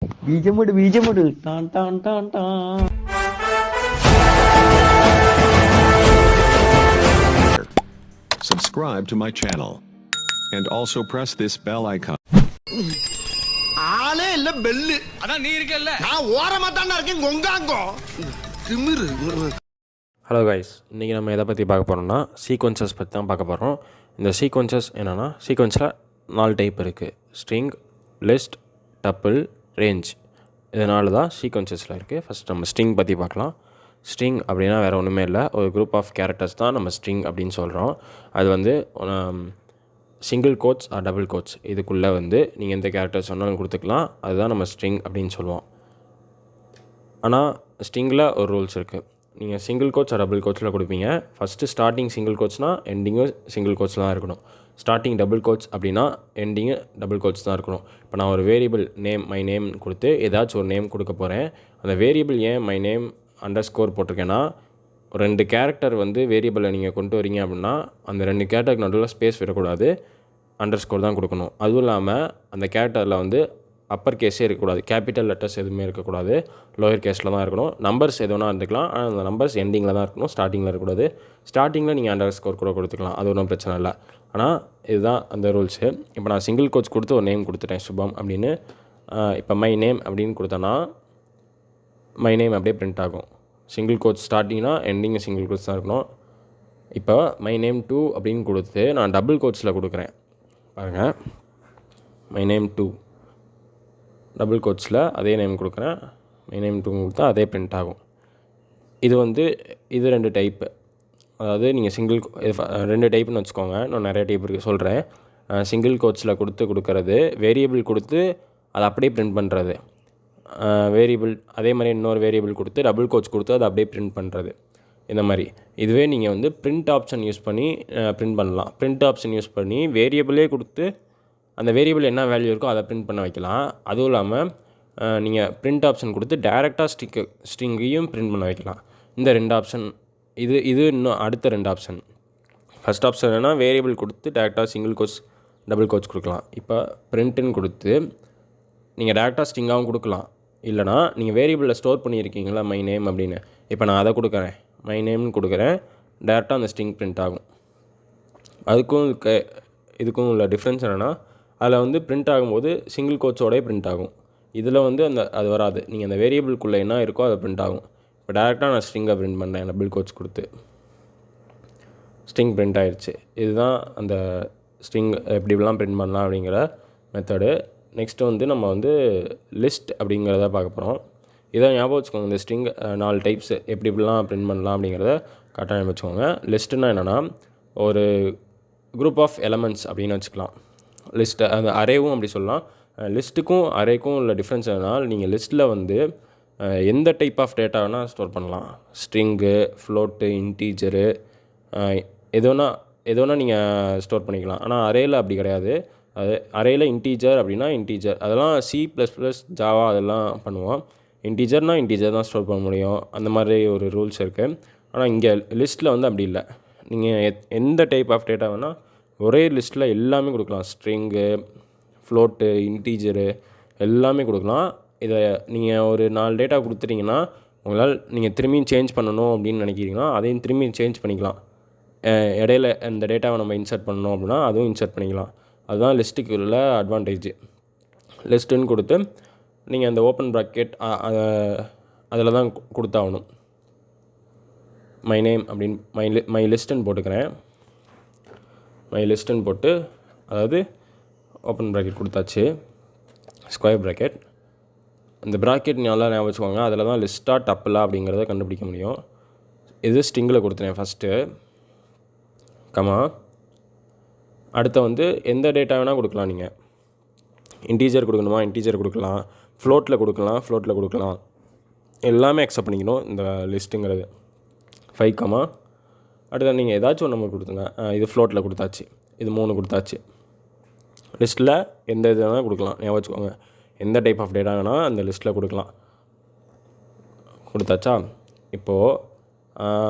பீஜமுடு டான் டான் டான் டான். Subscribe to my channel and also press this bell icon. ஆளே இல்ல பெல்லு. அதான் நீ இருக்கல்ல. நான் ஓரமா தான்டா இருக்கேன் கொங்காங்கோ. திமிரு. ஹலோ கைஸ், இன்றைக்கி நம்ம எதை பற்றி பார்க்க போகிறோம்னா சீக்வன்சஸ் பற்றி தான் பார்க்க போகிறோம். இந்த சீக்வன்சஸ் என்னென்னா, சீக்வன்ஸில் 4 டைப் இருக்குது: ஸ்ட்ரிங், லிஸ்ட், டப்பிள், ரேஞ்ச். இதனால தான் சீக்வன்சஸில் இருக்குது. ஃபஸ்ட் நம்ம ஸ்ட்ரிங் பற்றி பார்க்கலாம். ஸ்ட்ரிங் அப்படின்னா வேறு ஒன்றுமே இல்லை, ஒரு குரூப் ஆஃப் கேரக்டர்ஸ் தான் நம்ம ஸ்ட்ரிங் அப்படின்னு சொல்கிறோம். அது வந்து single quotes or double quotes இதுக்குள்ளே வந்து நீங்கள் எந்த கேரக்டர்ஸ் சொன்னாலும் கொடுத்துக்கலாம். அதுதான் நம்ம ஸ்ட்ரிங் அப்படின்னு சொல்லுவோம். ஆனால் ஸ்ட்ரிங்கில் ஒரு ரூல்ஸ் இருக்குது. நீங்கள் சிங்கிள் கோட்ஸ் ஆர் டபுள் கோட்ஸில் கொடுப்பீங்க. ஃபஸ்ட்டு ஸ்டார்டிங் சிங்கிள் கோட்ஸ்னால் எண்டிங்கும் சிங்கிள் கோட்ஸ் தான் இருக்கணும். ஸ்டார்டிங் டபுள் கோட்ஸ் அப்படின்னா எண்டிங்கு டபுள் கோட்ஸ் தான் இருக்கணும். இப்போ நான் ஒரு வேரியபிள் நேம் மை நேம் கொடுத்து ஏதாச்சும் ஒரு நேம் கொடுக்க போகிறேன். அந்த வேரியபிள் ஏன் மை நேம் அண்டர்ஸ்கோர் போட்டிருக்கேன்னா, 2 கேரக்டர் வந்து வேரியபிளை நீங்கள் கொண்டு வரீங்க அப்படின்னா அந்த 2 கேரக்டருக்கு நடுவில் ஸ்பேஸ் விடக்கூடாது, அண்டர்ஸ்கோர் தான் கொடுக்கணும். அதுவும் இல்லாமல் அந்த கேரக்டரில் வந்து அப்பர் கேஸே இருக்கக்கூடாது, கேபிட்டல் லெட்டர்ஸ் எதுவுமே இருக்கக்கூடாது, லோயர் கேஸில் தான் இருக்கணும். நம்பர்ஸ் எது வேணால் இருந்துக்கலாம், ஆனால் அந்த நம்பர்ஸ் எண்டிங்கில் தான் இருக்கணும், ஸ்டார்டிங்கில் இருக்கக்கூடாது. ஸ்டார்டிங்கில் நீங்கள் அண்டர்ஸ்கோர் கூட கொடுத்துக்கலாம், அது ஒன்றும் பிரச்சனை இல்லை. ஆனால் இதுதான் அந்த ரூல்ஸு. இப்போ நான் சிங்கிள் கோட்ஸ் கொடுத்து ஒரு நேம் கொடுத்துட்டேன், சுபம் அப்படின்னு. இப்போ மை நேம் அப்படின்னு கொடுத்தேன்னா மை நேம் அப்படியே பிரிண்ட் ஆகும். சிங்கிள் கோட்ஸ் ஸ்டார்டிங்னா எண்டிங்கு சிங்கிள் கோட்ஸ் தான் இருக்கணும். இப்போ மை நேம் 2 அப்படின்னு கொடுத்து நான் டபுள் கோட்ஸில் கொடுக்குறேன் பாருங்கள். மை நேம் 2 டபுள் கோட்ஸில் அதே நேம் கொடுக்குறேன். மை நேம் 2 கொடுத்தா அதே பிரிண்ட் ஆகும். இது வந்து இது 2 டைப்பு. அதாவது நீங்கள் சிங்கிள் 2 டைப்புன்னு வச்சுக்கோங்க. நான் நிறைய டைப் இருக்குது சொல்கிறேன். சிங்கிள் கோட்ஸில் கொடுக்கறது, வேரியபிள் கொடுத்து அதை அப்படியே பிரிண்ட் பண்ணுறது. வேரியபிள் அதே மாதிரி இன்னொரு வேரியபிள் கொடுத்து டபுள் கோட்ஸ் கொடுத்து அதை அப்படியே பிரிண்ட் பண்ணுறது. இந்த மாதிரி இதுவே நீங்கள் வந்து பிரிண்ட் ஆப்ஷன் யூஸ் பண்ணி பிரிண்ட் பண்ணலாம். பிரிண்ட் ஆப்ஷன் யூஸ் பண்ணி வேரியபிளே கொடுத்து அந்த வேரியபிள் என்ன வேல்யூ இருக்கோ அதை பிரிண்ட் பண்ண வைக்கலாம். அதுவும் இல்லாமல் நீங்கள் பிரிண்ட் ஆப்ஷன் கொடுத்து டேரெக்டாக ஸ்ட்ரிங்கையும் பிரிண்ட் பண்ண வைக்கலாம். இந்த 2 ஆப்ஷன் இது இன்னும் அடுத்த 2 ஆப்ஷன். ஃபஸ்ட் ஆப்ஷன் என்னென்னா வேரியபிள் கொடுத்து டேரெக்டாக சிங்கிள் கோட்ஸ் டபுள் கோட்ஸ் கொடுக்கலாம். இப்போ பிரிண்ட்டுன்னு கொடுத்து நீங்கள் டேரெக்டாக ஸ்ட்ரிங்காகவும் கொடுக்கலாம். இல்லைனா நீங்கள் வேரியபிளில் ஸ்டோர் பண்ணியிருக்கீங்களா மை நேம் அப்படின்னு, இப்போ நான் அதை கொடுக்குறேன், மை நேம்னு கொடுக்குறேன், டேரெக்டாக அந்த ஸ்ட்ரிங் பிரிண்ட் ஆகும். அதுக்கும் இதுக்கும் உள்ள டிஃப்ரென்ஸ் என்னென்னா, அதில் வந்து பிரிண்ட் ஆகும்போது சிங்கிள் கோட்ஸோடய பிரிண்ட் ஆகும். இதில் வந்து அது வராது. நீங்கள் அந்த வேரியபிள்குள்ளே என்ன இருக்கோ அதை பிரிண்ட் ஆகும். இப்போ டேரெக்டாக நான் ஸ்ட்ரிங்கை பிரிண்ட் பண்ணேன் டபுள் கோட்ஸ் கொடுத்து, ஸ்ட்ரிங் பிரிண்ட் ஆகிடுச்சு. இதுதான் அந்த ஸ்ட்ரிங் எப்படிலாம் பிரிண்ட் பண்ணலாம் அப்படிங்கிற மெத்தடு. நெக்ஸ்ட்டு வந்து நம்ம வந்து லிஸ்ட் அப்படிங்கிறத பார்க்க போகிறோம். இதை ஞாபகம் வச்சுக்கோங்க. இந்த ஸ்ட்ரிங் 4 டைப்ஸ் எப்படிலாம் பிரிண்ட் பண்ணலாம் அப்படிங்கிறத கரெக்டாக ஞாபகம் வச்சுக்கோங்க. லிஸ்ட்டுனா என்னென்னா ஒரு குரூப் ஆஃப் எலமெண்ட்ஸ் அப்படின்னு வச்சுக்கலாம். லிஸ்ட்டு அந்த அரேவும் அப்படி சொல்லலாம். லிஸ்ட்டுக்கும் அரேக்கும் உள்ள டிஃப்ரென்ஸ் என்னென்னா, நீங்கள் லிஸ்ட்டில் வந்து எந்த டைப் ஆஃப் டேட்டா வேணால் ஸ்டோர் பண்ணலாம். ஸ்ட்ரிங்கு, ஃப்ளோட்டு, இன்டீஜரு, எது வேணால் நீங்கள் ஸ்டோர் பண்ணிக்கலாம். ஆனால் அரேயில் அப்படி கிடையாது. அது அரேயில் இன்டீஜர் அப்படின்னா இன்டீஜர், அதெல்லாம் C++, ஜாவா அதெல்லாம் பண்ணுவோம். இன்டீஜர்னால் இன்டீஜர் தான் ஸ்டோர் பண்ண முடியும். அந்த மாதிரி ஒரு ரூல்ஸ் இருக்குது. ஆனால் இங்கே லிஸ்ட்டில் வந்து அப்படி இல்லை. நீங்கள் எந்த டைப் ஆஃப் டேட்டா வேணால் ஒரே லிஸ்ட்டில் எல்லாமே கொடுக்கலாம். ஸ்ட்ரிங்கு, ஃப்ளோட்டு, இன்டீஜரு எல்லாமே கொடுக்கலாம். இதை நீங்கள் ஒரு 4 டேட்டா கொடுத்துட்டிங்கன்னா உங்களால் நீங்கள் திரும்பியும் சேஞ்ச் பண்ணணும் அப்படின்னு நினைக்கிறீங்கன்னா அதையும் திரும்பியும் சேஞ்ச் பண்ணிக்கலாம். இடையில இந்த டேட்டாவை நம்ம இன்சர்ட் பண்ணணும் அப்படின்னா அதுவும் இன்சர்ட் பண்ணிக்கலாம். அதுதான் லிஸ்ட்டுக்கு உள்ள அட்வான்டேஜ். லிஸ்ட்டுன்னு கொடுத்து நீங்கள் அந்த ஓப்பன் ப்ராக்கெட் அதில் தான் கொடுத்தாகணும். மை நேம் அப்படின்னு மை லிஸ்ட்டுன்னு போட்டுக்கிறேன். மை லிஸ்ட்டுன்னு போட்டு, அதாவது ஓப்பன் ப்ராக்கெட் கொடுத்தாச்சு, ஸ்கொயர் ப்ராக்கெட். இந்த ப்ராக்கெட் நல்லா ஞாபகம் வச்சுக்கோங்க. அதில் தான் லிஸ்ட்டாக டப்பிளா அப்படிங்கிறத கண்டுபிடிக்க முடியும். இது ஸ்ட்ரிங்கில் கொடுத்துறேன் ஃபஸ்ட்டு, கமா. அடுத்து வந்து எந்த டேட்டா வேணால் கொடுக்கலாம். நீங்கள் இன்டீஜர் கொடுக்கணுமா இன்டீஜர் கொடுக்கலாம், ஃப்ளோட்டில் கொடுக்கலாம், எல்லாமே அக்செப்ட் பண்ணிக்கணும் இந்த லிஸ்ட்டுங்கிறது. 5 கமா. அடுத்து நீங்கள் ஏதாச்சும் ஒரு நம்பர் கொடுத்துங்க. இது ஃப்ளோட்டில் கொடுத்தாச்சு, இது 3 கொடுத்தாச்சு. லிஸ்ட்டில் எந்த இது வேணால் கொடுக்கலாம். ஞாபகம் வச்சுக்கோங்க, எந்த டைப் ஆஃப் டேட்டா வேணால் அந்த லிஸ்ட்டில் கொடுத்தாச்சா. இப்போது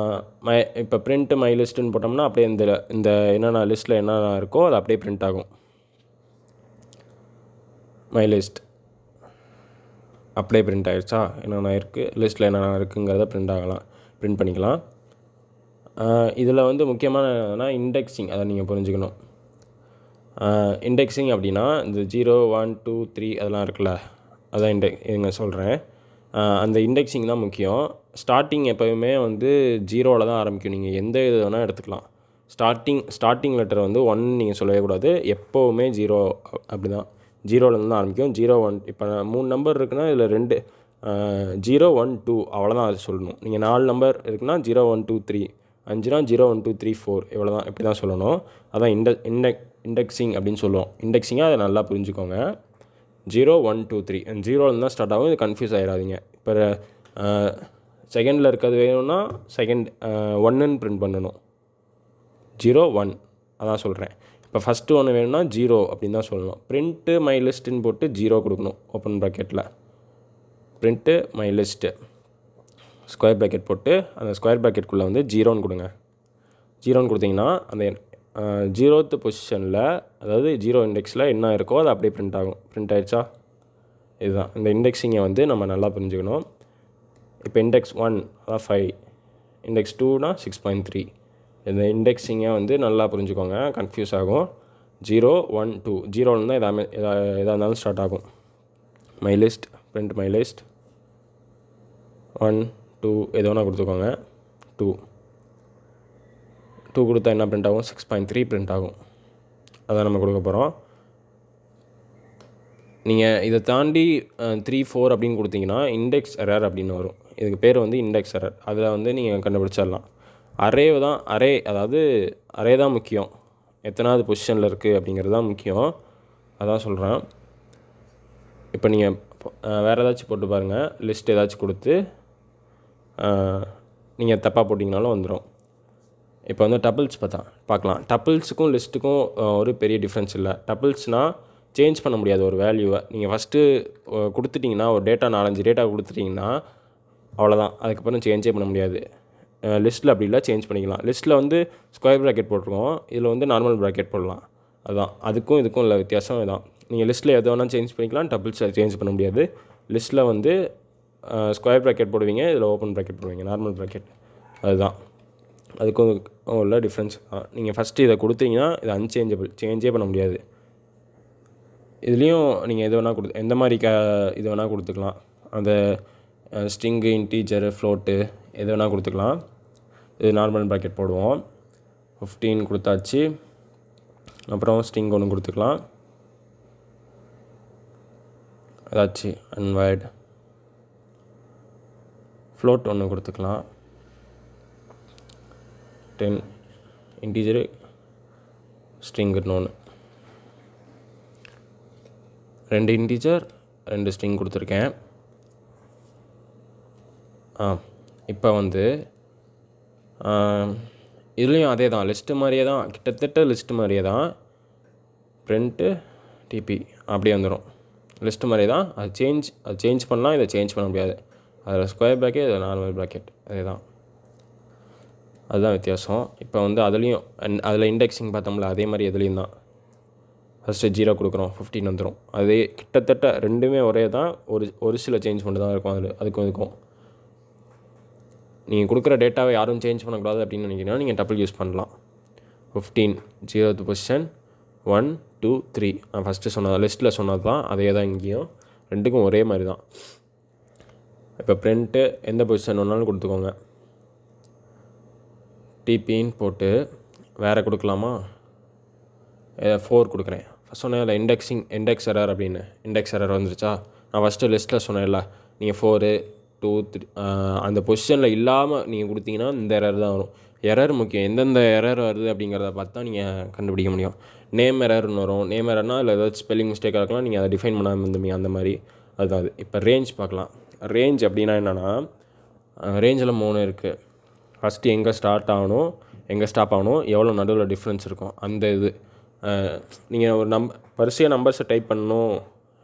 இப்போ பிரிண்ட் மை லிஸ்ட்டுன்னு போட்டோம்னா அப்படியே இந்த என்னென்ன லிஸ்ட்டில் என்னென்ன இருக்கோ அது அப்படியே பிரிண்ட் ஆகும். மை லிஸ்ட் அப்படியே பிரிண்ட் ஆகிடுச்சா, என்னென்ன இருக்குது லிஸ்ட்டில் என்னென்ன இருக்குங்கிறத பிரிண்ட் பண்ணிக்கலாம். இதில் வந்து முக்கியமான என்னன்னா இண்டெக்ஸிங், அதை நீங்கள் புரிஞ்சுக்கணும். இண்டெக்ஸிங் அப்படின்னா இந்த 0 1 2 3 அதெல்லாம் இருக்குல்ல, அதான் இதுங்க சொல்கிறேன். அந்த இண்டெக்ஸிங் தான் முக்கியம். ஸ்டார்டிங் எப்போவுமே வந்து 0வில் தான் ஆரம்பிக்கும். நீங்கள் எந்த இது வேணால் எடுத்துக்கலாம். ஸ்டார்டிங் லெட்டர் வந்து 1 நீங்கள் சொல்லவே கூடாது. எப்போவுமே 0 அப்படி தான், 0லேருந்து தான் ஆரம்பிக்கும். 0 1 இப்போ 3 நம்பர் இருக்குன்னா இதில் 2 0 1 2 அவ்வளோதான் அது சொல்லணும். நீங்கள் 4 நம்பர் இருக்குன்னா 0 1 2 3, 5னா 0 1 2 3 4 இவ்வளோ தான், இப்படி தான் சொல்லணும். அதான் இண்டெக்ஸிங் அப்படின்னு சொல்லுவோம். இண்டெக்ஸிங்காக அதை நல்லா புரிஞ்சுக்கோங்க. 0 1 2 3 0லேருந்து தான் ஸ்டார்ட் ஆகும். இது கன்ஃபியூஸ் ஆகிடாதீங்க. இப்போ செகண்டில் இருக்கிறது வேணும்னா செகண்ட் 1ன்னு பிரிண்ட் பண்ணணும். 0 1 அதான் சொல்கிறேன். இப்போ ஃபஸ்ட்டு ஒன்று வேணும்னா 0 அப்படின்னு தான் சொல்லணும். பிரிண்ட்டு மை லிஸ்ட்டுன்னு போட்டு 0 கொடுக்கணும் ஓப்பன் ப்ராக்கெட்டில். Print my list square bracket போட்டு அந்த ஸ்கொயர் ப்ராக்கெட்குள்ளே வந்து 0ன்னு கொடுங்க. 0ன்னு கொடுத்தீங்கன்னா அந்த 0th பொசிஷனில், அதாவது 0 இண்டெக்ஸில் என்ன இருக்கோ அது அப்படியே பிரிண்ட் ஆகும். பிரிண்ட் ஆகிடுச்சா, இதுதான் இந்த இண்டெக்ஸிங்கை வந்து நம்ம நல்லா புரிஞ்சுக்கணும். இப்போ இண்டெக்ஸ் 1 அதான் 5, இண்டெக்ஸ் 2னா 6.3. இந்த இண்டெக்ஸிங்கை வந்து நல்லா புரிஞ்சுக்கோங்க, கன்ஃபியூஸ் ஆகும். 0 1 2 0லேருந்து தான் எதாக இருந்தாலும் ஸ்டார்ட் ஆகும். My list, print my list 1 2 எது வேணால் கொடுத்துக்கோங்க. 2 கொடுத்தா என்ன பிரிண்ட் ஆகும், 6.3 பிரிண்ட் ஆகும். அதான் நம்ம கொடுக்க போகிறோம். நீங்கள் இதை தாண்டி 3 4 அப்படின்னு கொடுத்தீங்கன்னா இண்டெக்ஸ் எரர் அப்படின்னு வரும். இதுக்கு பேர் வந்து இண்டெக்ஸ் எரர். அதில் வந்து நீங்கள் கண்டுபிடிச்சிடலாம். அதாவது அரே தான் முக்கியம். எத்தனாவது பொசிஷனில் இருக்குது அப்படிங்கிறது தான் முக்கியம். அதான் சொல்கிறேன். இப்போ நீங்கள் வேறு ஏதாச்சும் போட்டு பாருங்கள், லிஸ்ட் ஏதாச்சும் கொடுத்து நீங்கள் தப்பாக போட்டிங்கனாலும் வந்துடும். இப்போ வந்து டபுள்ஸ் பார்க்கலாம். டபுள்ஸுக்கும் லிஸ்ட்டுக்கும் ஒரு பெரிய டிஃப்ரென்ஸ் இல்லை. டபுள்ஸ்னால் சேஞ்ச் பண்ண முடியாது ஒரு வேல்யூவை. நீங்கள் ஃபஸ்ட்டு கொடுத்துட்டிங்கன்னா, ஒரு டேட்டா 4-5 டேட்டா கொடுத்துட்டிங்கன்னா அவ்வளோதான், அதுக்கப்புறம் சேஞ்சே பண்ண முடியாது. லிஸ்ட்டில் அப்படி இல்லை, சேஞ்ச் பண்ணிக்கலாம். லிஸ்ட்டில் வந்து ஸ்கொயர் ப்ராக்கெட் போட்டிருக்கோம், இதில் வந்து நார்மல் ப்ராக்கெட் போடலாம். அதுதான் அதுக்கும் இதுக்கும் உள்ள வித்தியாசம் இதுதான். நீங்கள் லிஸ்ட்டில் எது வேணால் சேஞ்ச் பண்ணிக்கலாம், டபுள்ஸில் சேஞ்ச் பண்ண முடியாது. லிஸ்ட்டில் வந்து ஸ்கொயர் ப்ராக்கெட் போடுவீங்க, இதில் ஓப்பன் ப்ராக்கெட் போடுவீங்க, நார்மல் ப்ராக்கெட். அதுதான் அதுக்கும் உள்ள டிஃப்ரென்ஸ். நீங்கள் ஃபஸ்ட்டு இதை கொடுத்தீங்கன்னா இது அன்சேஞ்சபிள், சேஞ்சே பண்ண முடியாது. இதுலேயும் நீங்கள் எது வேணால் எந்த மாதிரி இது வேணால் கொடுத்துக்கலாம். அந்த ஸ்ட்ரிங்கு, இன்டீஜரு, ஃப்ளோட்டு எது வேணால் கொடுத்துக்கலாம். இது நார்மல் ப்ராக்கெட் போடுவோம். 15 கொடுத்தாச்சு. அப்புறம் ஸ்ட்ரிங் ஒன்று கொடுத்துக்கலாம், ஏதாச்சு அன்வைட். ஃப்ளோட் ஒன்று கொடுத்துக்கலாம், 10 இன்டீஜரு ஸ்ட்ரிங்குன்னு ஒன்று. 2 இன்டீஜர் 2 ஸ்ட்ரிங் கொடுத்துருக்கேன். இப்போ வந்து இதுலேயும் அதே தான், லிஸ்ட்டு மாதிரியே தான், கிட்டத்தட்ட லிஸ்ட்டு மாதிரியே தான். பிரிண்ட்டு டிபி அப்படியே வந்துடும். லிஸ்ட்டு மாதிரியே தான். அது சேஞ்ச் பண்ணலாம், இதை சேஞ்ச் பண்ண முடியாது. அதில் ஸ்கொயர் ப்ராக்கெட், இதில் நார்மல் ப்ராக்கெட், அதே தான். அதுதான் வித்தியாசம். இப்போ வந்து அதில் இண்டெக்ஸிங் பார்த்தோம்ல, அதே மாதிரி எதுலேயும் தான். ஃபஸ்ட்டு 0 கொடுக்குறோம், 15 வந்துடும். அதே கிட்டத்தட்ட ரெண்டுமே ஒரே தான், ஒரு சில சேஞ்ச் மட்டும் தான் இருக்கும் அதுக்கும் இதுக்கும். நீங்கள் கொடுக்குற டேட்டாவை யாரும் சேஞ்ச் பண்ணக்கூடாது அப்படின்னு நினைக்கிறீங்கன்னா நீங்கள் டபுள் யூஸ் பண்ணலாம். 15 0th பொசிஷன் 1 2 3 நான் ஃபஸ்ட்டு சொன்னது லிஸ்ட்டில் சொன்னது தான், அதே தான் இங்கேயும். ரெண்டுக்கும் ஒரே மாதிரி தான். இப்போ பிரிண்ட்டு எந்த பொசிஷன் வேணாலும் கொடுத்துக்கோங்க. டிபின்னு போட்டு வேறு கொடுக்கலாமா, 4 கொடுக்குறேன். ஃபஸ்ட் சொன்னேன் இல்லை இண்டெக்ஸ் எரர் அப்படின்னு. இண்டெக்ஸ் எரர் வந்துருச்சா, நான் ஃபஸ்ட்டு லிஸ்ட்டில் சொன்னேன்ல, நீங்கள் 4 2 3 அந்த பொசிஷனில் இல்லாமல் நீங்கள் கொடுத்தீங்கன்னா இந்த எரர் தான் வரும். எரர் முக்கியம். எந்தெந்த எரர் வருது அப்படிங்கிறத பார்த்து தான் நீங்கள் கண்டுபிடிக்க முடியும். நேம் எரர்னு வரும். நேம் எரர்னால் இல்லை ஏதாச்சும் ஸ்பெல்லிங் மிஸ்டேக்காக இருக்கலாம், நீங்கள் அதை டிஃபைன் பண்ணாமல் இருந்துமீங்க, அந்த மாதிரி. அதுதான் அது. இப்போ ரேஞ்ச் பார்க்கலாம். ரேஞ்ச் அப்படின்னா என்னென்னா, ரேஞ்சில் 3 இருக்குது. ஃபஸ்ட்டு எங்கே ஸ்டார்ட் ஆகணும், எங்கே ஸ்டாப் ஆகணும், எவ்வளோ நடுவில் டிஃப்ரென்ஸ் இருக்கும், அந்த இது. நீங்கள் ஒரு வரிசையாக நம்பர்ஸை டைப் பண்ணணும்.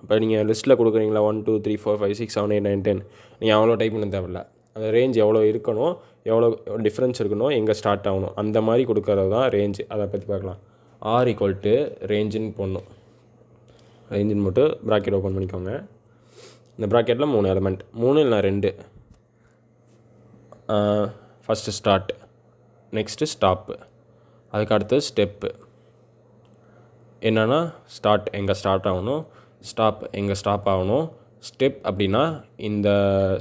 இப்போ நீங்கள் லிஸ்ட்டில் கொடுக்குறீங்களா 1 2 3 4 5 6 7 8 9 10, நீங்கள் அவ்வளோ டைப் பண்ண தேவையில்ல. அந்த ரேஞ்ச் எவ்வளோ இருக்கணும், எவ்வளோ டிஃப்ரென்ஸ் இருக்கணும், எங்கே ஸ்டார்ட் ஆகணும், அந்த மாதிரி கொடுக்கறது தான் ரேஞ்சு. அதை பற்றி பார்க்கலாம். R = ரேஞ்சுன்னு போடணும். ரேஞ்சுன்னு போட்டு ப்ராக்கெட் ஓப்பன் பண்ணிக்கோங்க. இந்த ப்ராக்கெட்டில் 3 எலமெண்ட், 3 இல்லை 2. ஃபஸ்ட்டு ஸ்டார்ட், நெக்ஸ்ட்டு ஸ்டாப்பு, அதுக்கு அடுத்தது ஸ்டெப்பு. என்னென்னா ஸ்டார்ட் எங்கே ஸ்டார்ட் ஆகணும், ஸ்டாப் எங்கே ஸ்டாப் ஆகணும். ஸ்டெப் அப்படின்னா இந்த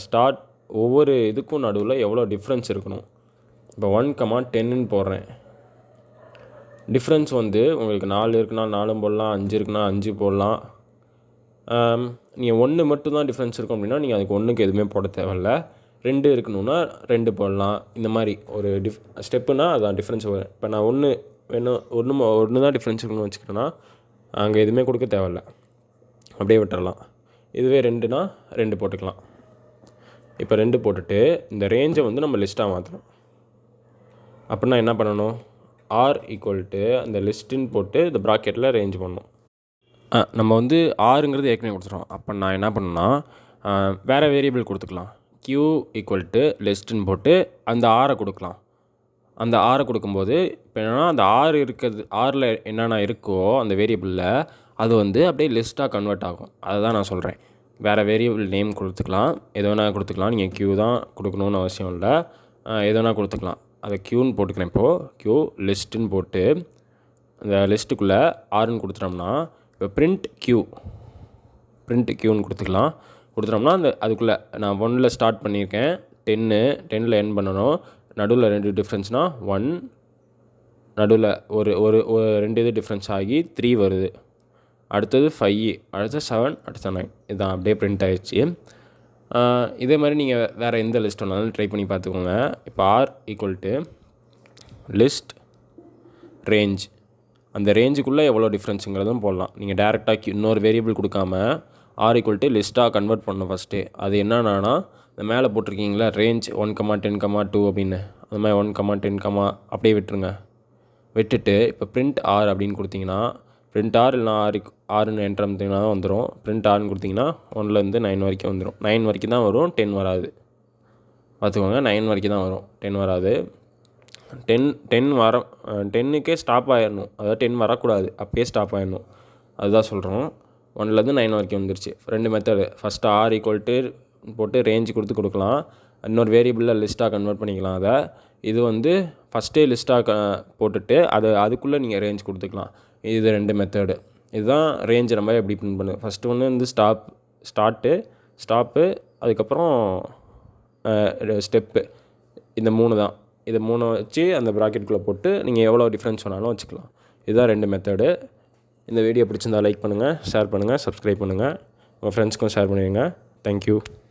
ஸ்டார்ட் ஒவ்வொரு இதுக்கும் நடுவில் எவ்வளோ டிஃப்ரென்ஸ் இருக்கணும். இப்போ 1,10ன்னு போடுறேன். டிஃப்ரென்ஸ் வந்து உங்களுக்கு 4 இருக்குன்னா 4 போடலாம், 5 இருக்குன்னா 5 போடலாம். நீங்கள் 1 மட்டும்தான் டிஃப்ரென்ஸ் இருக்கும் அப்படின்னா நீங்கள் அதுக்கு 1க்கு எதுவுமே போட தேவையில்ல. 2 இருக்கணுன்னா 2 போடலாம். இந்த மாதிரி ஒரு ஸ்டெப்புனா அதான் டிஃப்ரென்ஸ் வரும். இப்போ நான் 1 வேணும், ஒன்று தான் டிஃப்ரென்ஸ் இருக்கணும்னு வச்சுக்கிட்டேன்னா அங்கே எதுவுமே கொடுக்க தேவையில்ல, அப்படியே விட்டுறலாம். இதுவே 2னா 2 போட்டுக்கலாம். இப்போ 2 போட்டுட்டு இந்த ரேஞ்சை வந்து நம்ம லிஸ்ட்டாக மாற்றணும். அப்படின்னா என்ன பண்ணணும், ஆர் ஈக்குவல் அந்த லிஸ்ட்டுன்னு போட்டு இந்த ப்ராக்கெட்டில் ரேஞ்ச் பண்ணணும். நம்ம வந்து ஆறுங்கிறது ஏற்கனவே கொடுத்துட்டோம். அப்போ நான் என்ன பண்ணணும்னா வேறு வேரியபிள் கொடுத்துக்கலாம். q ஈக்குவல் லிஸ்ட்டுன்னு போட்டு அந்த ஆரை கொடுக்கலாம். அந்த ஆரை கொடுக்கும்போது இப்போ என்னென்னா அந்த ஆறு இருக்கிறது, ஆறில் என்னென்ன இருக்கோ அந்த வேரியபிளில் அது வந்து அப்படியே லிஸ்ட்டாக கன்வெர்ட் ஆகும். அதை தான் நான் சொல்கிறேன். வேறு வேரியபிள் நேம் கொடுத்துக்கலாம், எது வேணால் கொடுத்துக்கலாம். நீங்கள் q தான் கொடுக்கணுன்னு அவசியம் இல்லை, எது வேணால் கொடுத்துக்கலாம். அதை க்யூன்னு போட்டுக்கிறேன். இப்போது q லிஸ்ட்டுன்னு போட்டு அந்த லிஸ்ட்டுக்குள்ளே ஆறுன்னு கொடுத்துட்டோம்னா இப்போ பிரிண்ட் க்யூன்னு கொடுத்துட்டோம்னா அந்த அதுக்குள்ளே நான் 1ல் ஸ்டார்ட் பண்ணியிருக்கேன், 10ல் எண்ட் பண்ணணும். நடுவில் 2 டிஃப்ரென்ஸ்னால் 1, நடுவில் ஒரு 2 இது டிஃப்ரென்ஸ் ஆகி 3 வருது. அடுத்தது 5, அடுத்தது 7, அடுத்தது 9. இதுதான் அப்படியே பிரிண்ட் ஆகிடுச்சு. இதே மாதிரி நீங்கள் வேறு எந்த லிஸ்ட் வேணாலும் ட்ரை பண்ணி பார்த்துக்கோங்க. இப்போ ஆர் ஈக்குவல் லிஸ்ட் ரேஞ்ச், அந்த ரேஞ்சுக்குள்ளே எவ்வளோ டிஃப்ரென்ஸுங்கிறதும் போடலாம். நீங்கள் டேரெக்டாக இன்னொரு வேரியபிள் கொடுக்காம ஆர் ஈக்குவல் லிஸ்ட்டாக கன்வெர்ட் பண்ணணும் ஃபஸ்ட்டு. அது என்னென்னா இந்த மேலே போட்டிருக்கீங்களா ரேஞ்ச் 1,10,2 அப்படின்னு, அந்த மாதிரி 1,10, அப்படியே விட்டுருங்க. விட்டுட்டு இப்போ பிரிண்ட் ஆர் அப்படின்னு கொடுத்தீங்கன்னா பிரிண்ட் ஆர் இல்லைனா ஆறுன்னு என்ட்ரு பண்ணிங்கன்னா வந்துடும். பிரிண்ட் ஆர்னு கொடுத்தீங்கன்னா 1லேருந்து 9 வரைக்கும் வந்துடும். 9 வரைக்கும் தான் வரும், 10 வராது. பார்த்துக்கோங்க, 9 வரைக்கும் தான் வரும், 10 வராது. 10 வர 10க்கே ஸ்டாப் ஆகிடணும், அதாவது 10 வரக்கூடாது, அப்பயே ஸ்டாப் ஆகிடணும். அதுதான் சொல்கிறோம். 1லேருந்து 9 வரைக்கும் வந்துருச்சு. 2 மெத்தடு. ஃபஸ்ட்டு ஆர் ஈக்குவல் போட்டு ரேஞ்சு கொடுக்கலாம். இன்னொரு வேரியபிளில் லிஸ்ட்டாக கன்வெர்ட் பண்ணிக்கலாம். அதை இது வந்து ஃபஸ்ட்டே லிஸ்ட்டாக போட்டுட்டு அதுக்குள்ளே நீங்கள் ரேஞ்ச் கொடுத்துக்கலாம். இது 2 மெத்தடு. இதுதான் ரேஞ்சை நம்ம எப்படி பிரிண்ட் பண்ணுது. ஃபஸ்ட்டு ஒன்று வந்து ஸ்டாப்பு, அதுக்கப்புறம் ஸ்டெப்பு. இந்த 3 தான். இதை 3 வச்சு அந்த ப்ராக்கெட்டுக்குள்ளே போட்டு நீங்கள் எவ்வளோ டிஃப்ரென்ஸ் வேணாலும் வச்சுக்கலாம். இதுதான் 2 மெத்தடு. இந்த வீடியோ பிடிச்சிருந்தா லைக் பண்ணுங்கள், ஷேர் பண்ணுங்கள், சப்ஸ்கிரைப் பண்ணுங்கள். உங்கள் ஃப்ரெண்ட்ஸ்க்கும் ஷேர் பண்ணிடுங்க. தேங்க்யூ.